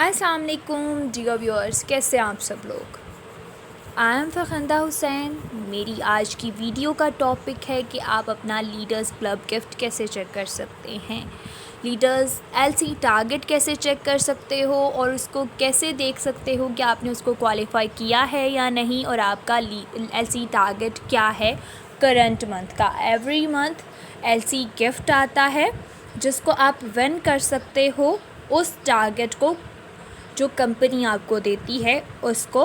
अस्सलाम वालेकुम dear viewers, कैसे आप सब लोग। I am Fakhanda Hussain. मेरी आज की वीडियो का टॉपिक है कि आप अपना लीडर्स क्लब गिफ्ट कैसे चेक कर सकते हैं, लीडर्स एलसी टारगेट कैसे चेक कर सकते हो और उसको कैसे देख सकते हो कि आपने उसको क्वालिफाई किया है या नहीं, और आपका एलसी टारगेट क्या है करंट मंथ का। एवरी मंथ एलसी गिफ्ट आता है जिसको आप विन कर सकते हो उस टारगेट को जो कंपनी आपको देती है उसको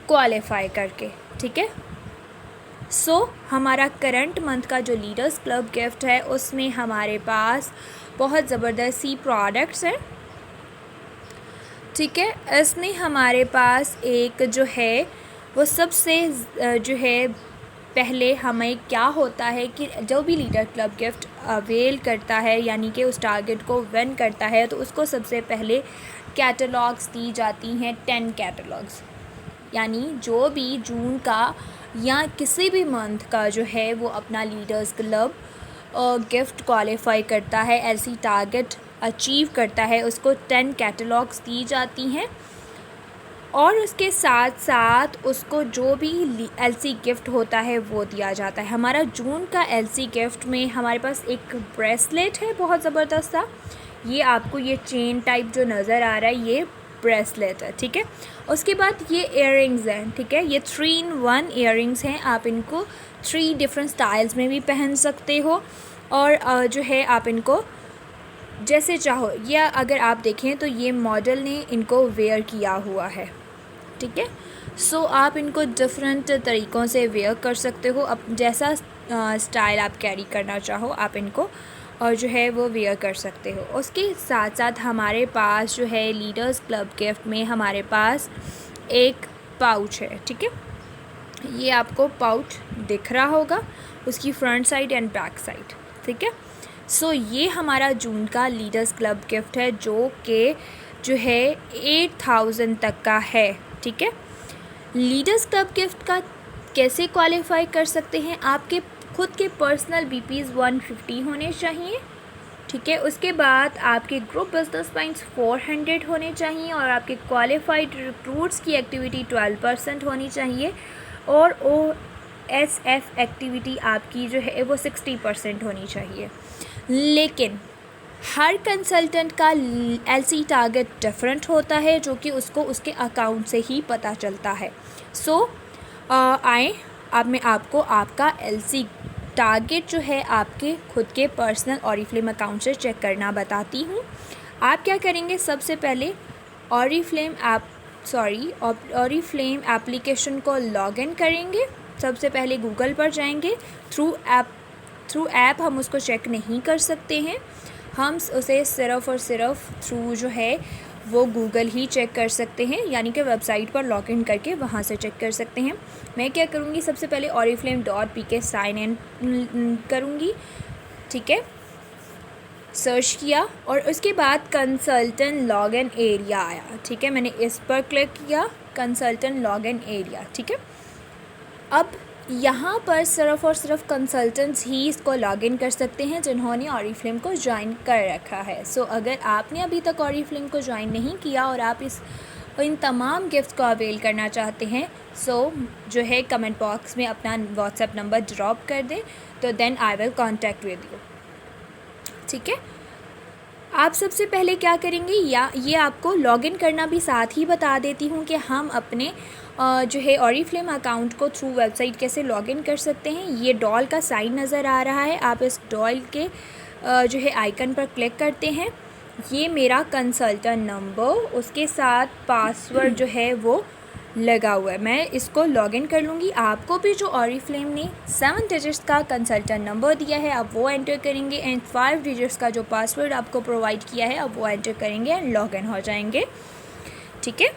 क्वालिफाई करके। ठीक है, सो हमारा करंट मंथ का जो लीडर्स क्लब गिफ्ट है उसमें हमारे पास बहुत ज़बरदस्त सी प्रोडक्ट्स हैं। ठीक है, इसमें हमारे पास एक जो है वो सबसे जो है पहले हमें क्या होता है कि जो भी लीडर क्लब गिफ्ट अवेल करता है यानी कि उस टारगेट को विन करता है तो उसको सबसे पहले कैटलॉग्स दी जाती हैं, 10 कैटलॉग्स। यानी जो भी जून का या किसी भी मंथ का जो है वो अपना लीडर्स क्लब गिफ्ट क्वालिफाई करता है, ऐसी टारगेट अचीव करता है, उसको 10 कैटलॉग्स दी जाती हैं। और उसके साथ साथ उसको जो भी एलसी गिफ्ट होता है वो दिया जाता है। हमारा जून का एलसी गिफ्ट में हमारे पास एक ब्रेसलेट है बहुत ज़बरदस्त सा। ये आपको ये चेन टाइप जो नज़र आ रहा है ये ब्रेसलेट है। ठीक है, उसके बाद ये इयररिंग्स हैं। ठीक है, ये 3-in-1 इयररिंग्स हैं। आप इनको 3 डिफरेंट स्टाइल्स में भी पहन सकते हो और जो है आप इनको जैसे चाहो, या अगर आप देखें तो ये मॉडल ने इनको वेयर किया हुआ है। ठीक है, सो आप इनको डिफरेंट तरीक़ों से वेयर कर सकते हो, अब जैसा स्टाइल आप कैरी करना चाहो आप इनको और जो है वो वेयर कर सकते हो। उसके साथ साथ हमारे पास जो है लीडर्स क्लब गिफ्ट में हमारे पास एक पाउच है। ठीक है, ये आपको पाउच दिख रहा होगा, उसकी front side and back side. ठीक है, सो ये हमारा जून का लीडर्स क्लब गिफ्ट है जो कि जो है 8000 तक का है। ठीक है, लीडर्स क्लब गिफ्ट का कैसे क्वालिफाई कर सकते हैं, आपके खुद के पर्सनल बीपीज़ 150 होने चाहिए। ठीक है, उसके बाद आपके ग्रुप बिजनेस पॉइंट्स 400 होने चाहिए और आपके क्वालिफाइड रिक्रूट्स की एक्टिविटी 12% होनी चाहिए और OSF एक्टिविटी आपकी जो है वो 60% होनी चाहिए। लेकिन हर कंसल्टेंट का एलसी टारगेट डिफरेंट होता है जो कि उसको उसके अकाउंट से ही पता चलता है। सो आए अब मैं आपको आपका एलसी टारगेट जो है आपके खुद के पर्सनल ऑरिफ्लेम अकाउंट से चेक करना बताती हूँ। आप क्या करेंगे, सबसे पहले ऑरिफ्लेम एप्लीकेशन को लॉगिन करेंगे। सबसे पहले गूगल पर जाएंगे। थ्रू ऐप हम उसको चेक नहीं कर सकते हैं, हम उसे सिर्फ़ और सिर्फ थ्रू जो है वो गूगल ही चेक कर सकते हैं, यानी कि वेबसाइट पर लॉगिन करके वहाँ से चेक कर सकते हैं। मैं क्या करूँगी, सबसे पहले oriflame.pk साइन इन करूँगी। ठीक है, सर्च किया और उसके बाद कंसल्टेंट लॉगिन एरिया आया। ठीक है, मैंने इस पर क्लिक किया, कंसल्टेंट लॉगिन एरिया। ठीक है, अब यहाँ पर सिर्फ़ और सिर्फ कंसल्टेंट्स ही इसको लॉगिन कर सकते हैं जिन्होंने ऑरिफ्लेम को ज्वाइन कर रखा है। सो अगर आपने अभी तक ऑरिफ्लेम को ज्वाइन नहीं किया और आप इन तमाम गिफ्ट्स को अवेल करना चाहते हैं, सो जो है कमेंट बॉक्स में अपना व्हाट्सएप नंबर ड्रॉप कर दें, तो then I will contact with you. ठीक है, आप सबसे पहले क्या करेंगे, या ये आपको लॉगिन करना भी साथ ही बता देती हूँ कि हम अपने जो है ऑरिफ्लेम अकाउंट को थ्रू वेबसाइट कैसे लॉगिन कर सकते हैं। ये डॉल का साइन नज़र आ रहा है, आप इस डॉल के जो है आइकन पर क्लिक करते हैं। ये मेरा कंसल्टेंट नंबर, उसके साथ पासवर्ड जो है वो लगा हुआ है। मैं इसको लॉगिन कर लूँगी। आपको भी जो ऑरिफ्लेम ने 7 डिजिट्स का कंसल्टेंट नंबर दिया है आप वो एंटर करेंगे एंड 5 डिजिट्स का जो पासवर्ड आपको प्रोवाइड किया है आप वो एंटर करेंगे एंड लॉगिन हो जाएंगे। ठीक है,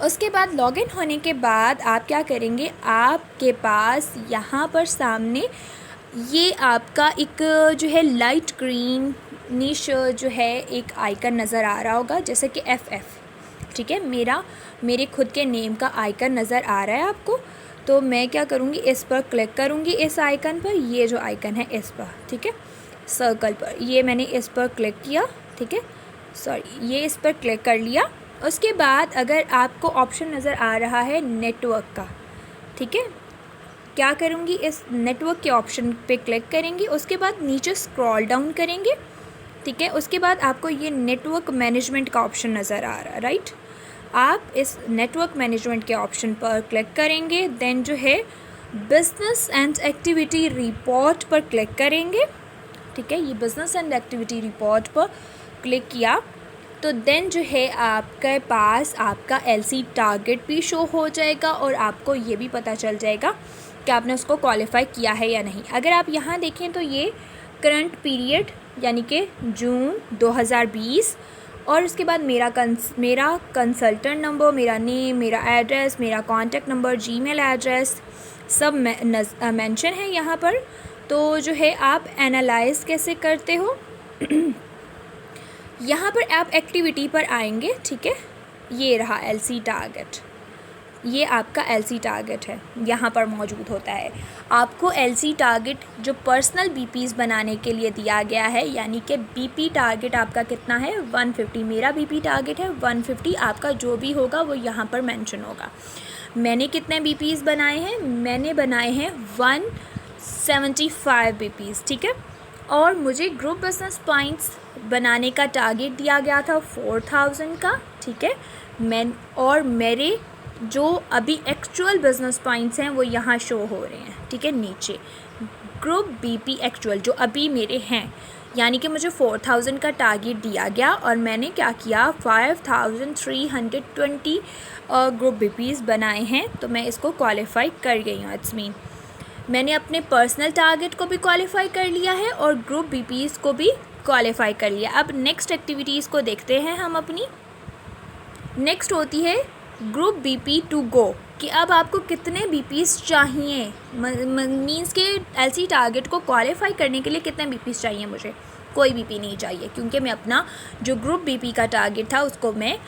उसके बाद लॉगिन होने के बाद आप क्या करेंगे, आपके पास यहाँ पर सामने ये आपका एक जो है लाइट ग्रीन निश जो है एक आइकन नज़र आ रहा होगा, जैसे कि FF। ठीक है, मेरे खुद के नेम का आइकन नज़र आ रहा है आपको, तो मैं क्या करूँगी, इस पर क्लिक करूँगी, इस आइकन पर, ये जो आइकन है इस पर। ठीक है, सर्कल पर, ये मैंने इस पर क्लिक किया। ठीक है, सॉरी, ये इस पर क्लिक कर लिया। उसके बाद अगर आपको ऑप्शन नज़र आ रहा है नेटवर्क का, ठीक है, क्या करूँगी, इस नेटवर्क के ऑप्शन पे क्लिक करेंगे। उसके बाद नीचे स्क्रॉल डाउन करेंगे, ठीक है। उसके बाद आपको ये नेटवर्क मैनेजमेंट का ऑप्शन नज़र आ रहा है, राइट। आप इस नेटवर्क मैनेजमेंट के ऑप्शन पर क्लिक करेंगे। देन जो है बिज़नेस एंड एक्टिविटी रिपोर्ट पर क्लिक करेंगे, ठीक है। ये बिज़नेस एंड एक्टिविटी रिपोर्ट पर क्लिक किया तो देन जो है आपके पास आपका एलसी टारगेट भी शो हो जाएगा और आपको ये भी पता चल जाएगा कि आपने उसको क्वालिफाई किया है या नहीं। अगर आप यहाँ देखें तो ये करंट पीरियड यानी कि जून 2020 और उसके बाद मेरा कंसल्टेंट नंबर, मेरा नेम, मेरा एड्रेस, मेरा कॉन्टैक्ट नंबर, जीमेल एड्रेस सब मेंशन है यहाँ पर। तो जो है आप एनालाइज कैसे करते हो यहाँ पर आप एक्टिविटी पर आएंगे, ठीक है। ये रहा एलसी टारगेट, ये आपका एलसी टारगेट है, यहाँ पर मौजूद होता है। आपको एलसी टारगेट जो पर्सनल बीपीज़ बनाने के लिए दिया गया है, यानी कि बीपी टारगेट आपका कितना है 150। मेरा बीपी टारगेट है 150, आपका जो भी होगा वो यहाँ पर मेंशन होगा। मैंने कितने बीपीज़ बनाए हैं, मैंने बनाए हैं 175 बीपीज़, ठीक है। और मुझे ग्रुप बिजनेस पॉइंट्स बनाने का टारगेट दिया गया था 4000 का, ठीक है। और मेरे जो अभी एक्चुअल बिजनेस पॉइंट्स हैं वो यहाँ शो हो रहे हैं, ठीक है, नीचे ग्रुप बीपी एक्चुअल जो अभी मेरे हैं, यानी कि मुझे 4000 का टारगेट दिया गया और मैंने क्या किया 5320 ग्रुप बीपीज़ बनाए हैं। तो मैं इसको क्वालिफाई कर गई हूँ। इट्स मीन मैंने अपने पर्सनल टारगेट को भी क्वालिफाई कर लिया है और ग्रुप बीपीज़ को भी क्वालिफाई कर लिया। अब नेक्स्ट एक्टिविटीज़ को देखते हैं हम अपनी। नेक्स्ट होती है ग्रुप बीपी टू गो, कि अब आपको कितने बीपीज़ चाहिए, मीन्स के एलसी टारगेट को क्वालिफाई करने के लिए कितने बीपीज़ चाहिए। मुझे कोई बीपी नहीं चाहिए क्योंकि मैं अपना जो ग्रुप बीपी का टारगेट था उसको मैं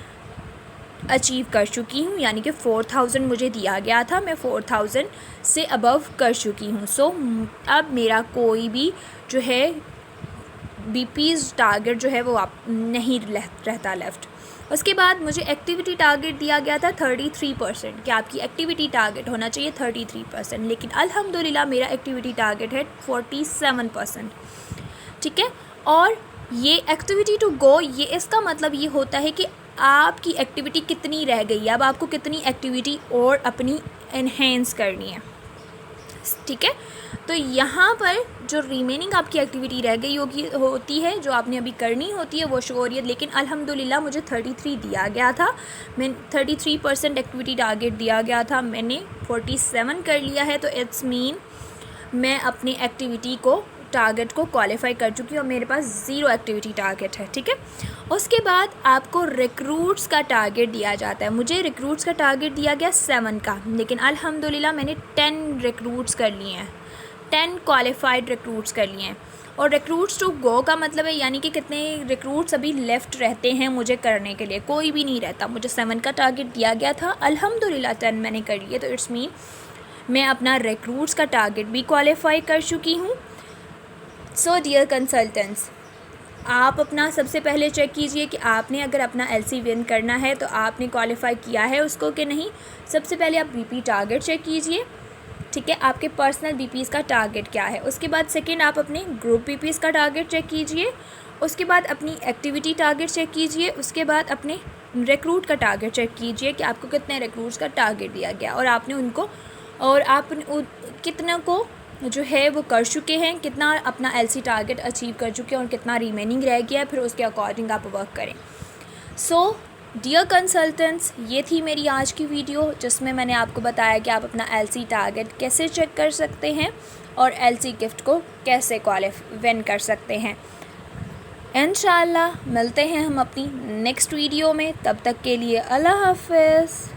अचीव कर चुकी हूँ, यानी कि 4000 मुझे दिया गया था, मैं 4000 से अबव कर चुकी हूँ। सो अब मेरा कोई भी जो है बीपीज़ टारगेट जो है वो आप नहीं रहता लेफ़्ट। उसके बाद मुझे एक्टिविटी टारगेट दिया गया था 33%, कि आपकी एक्टिविटी टारगेट होना चाहिए 33%, लेकिन अल्हम्दुलिल्लाह मेरा एक्टिविटी टारगेट है 47%, ठीक है। और ये एक्टिविटी टू गो, ये इसका मतलब ये होता है कि आपकी एक्टिविटी कितनी रह गई है, अब आपको कितनी एक्टिविटी और अपनी एनहेंस करनी है, ठीक है। तो यहाँ पर जो रिमेनिंग आपकी एक्टिविटी रह गई होती है, जो आपने अभी करनी होती है वो शो हो रही है। लेकिन अल्हम्दुलिल्लाह मुझे 33 दिया गया था, मैं 33% एक्टिविटी टारगेट दिया गया था, मैंने 47 कर लिया है। तो इट्स मीन मैं अपनी एक्टिविटी को टारगेट को क्वालिफाई कर चुकी हूँ और मेरे पास 0 एक्टिविटी टारगेट है, ठीक है। उसके बाद आपको रिक्रूट्स का टारगेट दिया जाता है। मुझे रिक्रूट्स का टारगेट दिया गया 7 का, लेकिन अल्हम्दुलिल्लाह मैंने 10 रिक्रूट्स कर लिए हैं, 10 क्वालिफाइड रिक्रूट्स कर लिए हैं। और रिक्रूट्स टू गो का मतलब है यानी कि कितने रिक्रूट्स अभी लेफ़्ट रहते हैं मुझे करने के लिए, कोई भी नहीं रहता। मुझे 7 का टारगेट दिया गया था, अल्हम्दुलिल्लाह 10 मैंने कर लिए। तो इट्स मीन मैं अपना रिक्रूट्स का टारगेट भी क्वालिफाई कर चुकी हूँ। सो डियर कंसल्टेंट्स, आप अपना सबसे पहले चेक कीजिए कि आपने अगर अपना एलसी विन करना है तो आपने क्वालिफाई किया है उसको कि नहीं। सबसे पहले आप बीपी टारगेट चेक कीजिए, ठीक है, आपके पर्सनल बीपीज़ का टारगेट क्या है। उसके बाद सेकंड आप अपने ग्रुप बीपीज़ का टारगेट चेक कीजिए। उसके बाद अपनी एक्टिविटी टारगेट चेक कीजिए। उसके बाद अपने रिक्रूट का टारगेट चेक कीजिए कि आपको कितने रिक्रूट्स का टारगेट दिया गया और आपने उनको और आप कितना को जो है वो कर चुके हैं, कितना अपना एलसी टारगेट अचीव कर चुके हैं और कितना रिमेनिंग रह गया है, फिर उसके अकॉर्डिंग आप वर्क करें। सो डियर कंसल्टेंट्स, ये थी मेरी आज की वीडियो जिसमें मैंने आपको बताया कि आप अपना एलसी टारगेट कैसे चेक कर सकते हैं और एलसी गिफ्ट को कैसे विन कर सकते हैं। इंशाल्लाह मिलते हैं हम अपनी नेक्स्ट वीडियो में, तब तक के लिए अल्लाह हाफ़िज़।